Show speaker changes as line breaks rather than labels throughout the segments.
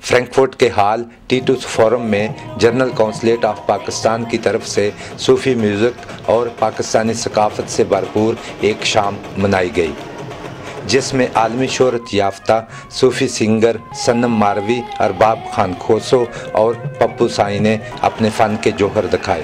Frankfurt کے hall ٹیٹوس forum میں general consulate of Pakistan کی طرف سے صوفی میوزک اور پاکستانی ثقافت سے بھرپور ایک شام منائی گئی، جس میں عالمی شہرت یافتہ صوفی سنگر صنم ماروی، ارباب خان کھوسو اور پپو سائی نے اپنے فن کے جوہر دکھائے۔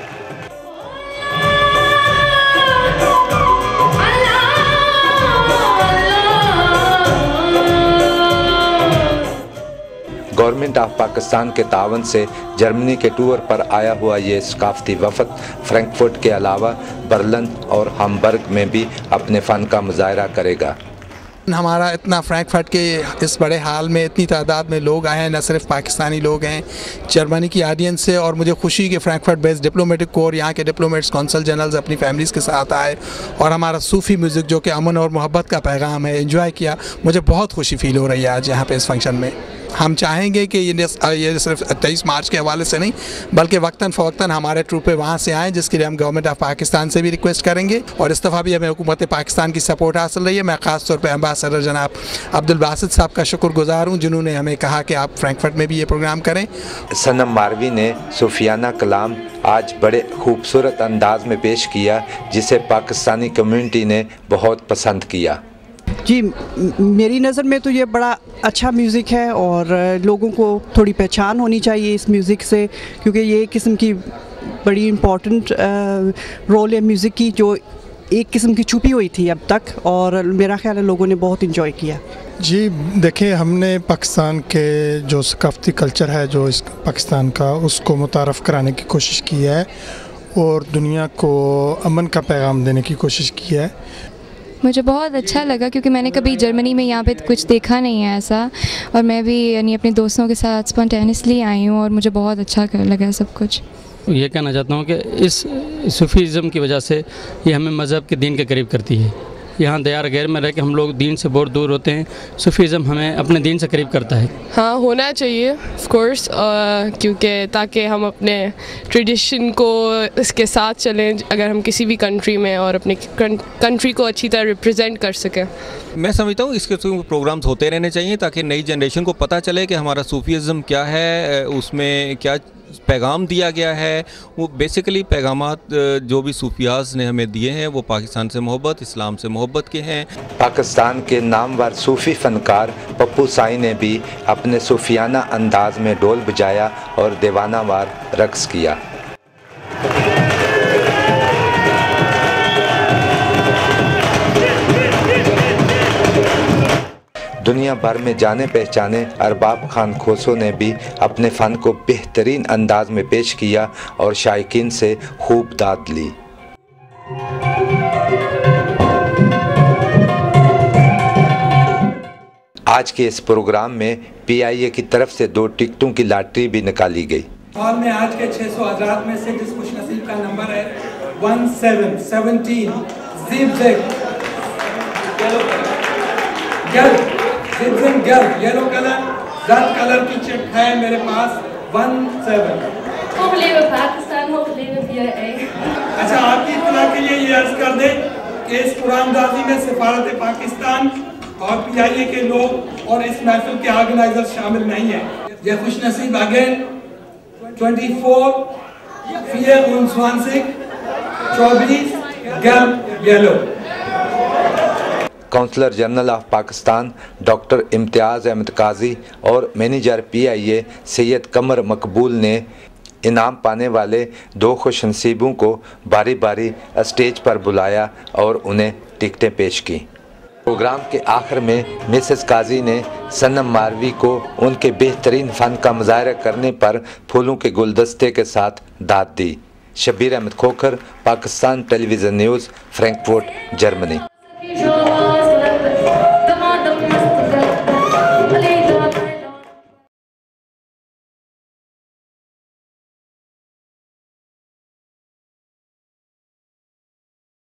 گورنمنٹ آف پاکستان کے تعاون سے جرمنی کے ٹور پر آیا ہوا یہ ثقافتی وفد فرینکفرٹ کے علاوہ برلن اور ہمبرگ میں بھی اپنے فن کا مظاہرہ کرے گا۔
ہمارا اتنا فرینکفرٹ کے اس بڑے ہال میں اتنی تعداد میں لوگ آئے ہیں، نہ صرف پاکستانی لوگ ہیں، جرمنی کی آڈینس سے، اور مجھے خوشی کہ فرینکفرٹ بیس ڈپلومیٹک کور یہاں کے ڈپلومیٹس کونسل جنرلز اپنی فیملیز کے ساتھ آئے اور ہمارا صوفی میوزک جو کہ امن اور محبت کا پیغام ہے انجوائے کیا۔ مجھے بہت خوشی فیل ہو رہی ہے آج یہاں پہ اس فنکشن میں۔ ہم چاہیں گے کہ یہ صرف 23 مارچ کے حوالے سے نہیں بلکہ وقتاً فوقتاً ہمارے ٹروپے وہاں سے آئیں، جس کے لیے ہم گورنمنٹ آف پاکستان سے بھی ریکویسٹ کریں گے، اور اس دفعہ بھی ہمیں حکومت پاکستان کی سپورٹ حاصل رہی ہے۔ میں خاص طور پہ امبیسڈر جناب عبدالباسط صاحب کا شکر گزار ہوں، جنہوں نے ہمیں کہا کہ آپ فرینکفرٹ میں بھی یہ پروگرام کریں۔
صنم ماروی نے صوفیانہ کلام آج بڑے خوبصورت انداز میں پیش کیا، جسے پاکستانی کمیونٹی نے بہت پسند کیا۔
جی، میری نظر میں تو یہ بڑا اچھا میوزک ہے اور لوگوں کو تھوڑی پہچان ہونی چاہیے اس میوزک سے، کیونکہ یہ ایک قسم کی بڑی امپورٹنٹ رول ہے میوزک کی، جو ایک قسم کی چھپی ہوئی تھی اب تک، اور میرا خیال ہے لوگوں نے بہت انجوائے کیا۔
جی دیکھیں، ہم نے پاکستان کے جو ثقافتی کلچر ہے جو اس پاکستان کا، اس کو متعارف کرانے کی کوشش کی ہے اور دنیا کو امن کا پیغام دینے کی کوشش کی ہے۔
مجھے بہت اچھا لگا کیونکہ میں نے کبھی جرمنی میں یہاں پہ کچھ دیکھا نہیں ہے ایسا، اور میں بھی یعنی اپنے دوستوں کے ساتھ اسپونٹینیسلی آئی ہوں اور مجھے بہت اچھا لگا سب کچھ۔
یہ کہنا چاہتا ہوں کہ اس صوفیزم کی وجہ سے یہ ہمیں مذہب کے دین کے قریب کرتی ہے۔ یہاں دیار غیر میں رہ کے ہم لوگ دین سے بہت دور ہوتے ہیں، صوفیزم ہمیں اپنے دین سے قریب کرتا ہے۔
ہاں، ہونا چاہیے آف کورس، کیونکہ تاکہ ہم اپنے ٹریڈیشن کو اس کے ساتھ چلیں اگر ہم کسی بھی کنٹری میں، اور اپنی کنٹری کو اچھی طرح ریپرزینٹ کر سکیں۔
میں سمجھتا ہوں اس کے پروگرامز ہوتے رہنے چاہیے تاکہ نئی جنریشن کو پتہ چلے کہ ہمارا صوفیزم کیا ہے، اس میں کیا پیغام دیا گیا ہے۔ وہ بیسیکلی پیغامات جو بھی صوفیاز نے ہمیں دیے ہیں وہ پاکستان سے محبت، اسلام سے محبت کے ہیں۔
پاکستان کے نامور صوفی فنکار پپو سائی نے بھی اپنے صوفیانہ انداز میں ڈھول بجایا اور دیوانہ وار رقص کیا۔ دنیا بھر میں جانے پہچانے ارباب خان کھوسو نے بھی اپنے فن کو بہترین انداز میں پیش کیا اور شائقین سے خوب داد لی۔ آج کے اس پروگرام میں PIA کی طرف سے 2 ٹکٹوں کی لاٹری بھی نکالی گئی۔
ہال میں آج کے 600 حضرات میں سے جس خوش نصیب کا نمبر ہے 1717 زیب زیگ یلو کلر زرد کلر کی چٹ ہے میرے پاس 17۔ اچھا، آپ کی اطلاع کے لیے یہ عرض کر دیں کہ اس قرآن دازی میں سفارت پاکستان اور PIA کے لوگ اور اس محفل کے آرگنائزر شامل نہیں ہیں۔ یہ خوش نصیب اگین 24 24 گرد یلو۔
Counsellor general of Pakistan doctor Imtiaz Ahmed Qazi اور مینیجر PIA سید قمر مقبول نے انعام پانے والے 2 خوش نصیبوں کو باری باری اسٹیج پر بلایا اور انہیں ٹکٹیں پیش کیں۔ پروگرام کے آخر میں مسز قاضی نے صنم ماروی کو ان کے بہترین فن کا مظاہرہ کرنے پر پھولوں کے گلدستے کے ساتھ داد دی۔ شبیر احمد کھوکھر، پاکستان ٹیلی ویژن نیوز، فرینکفرٹ، جرمنی۔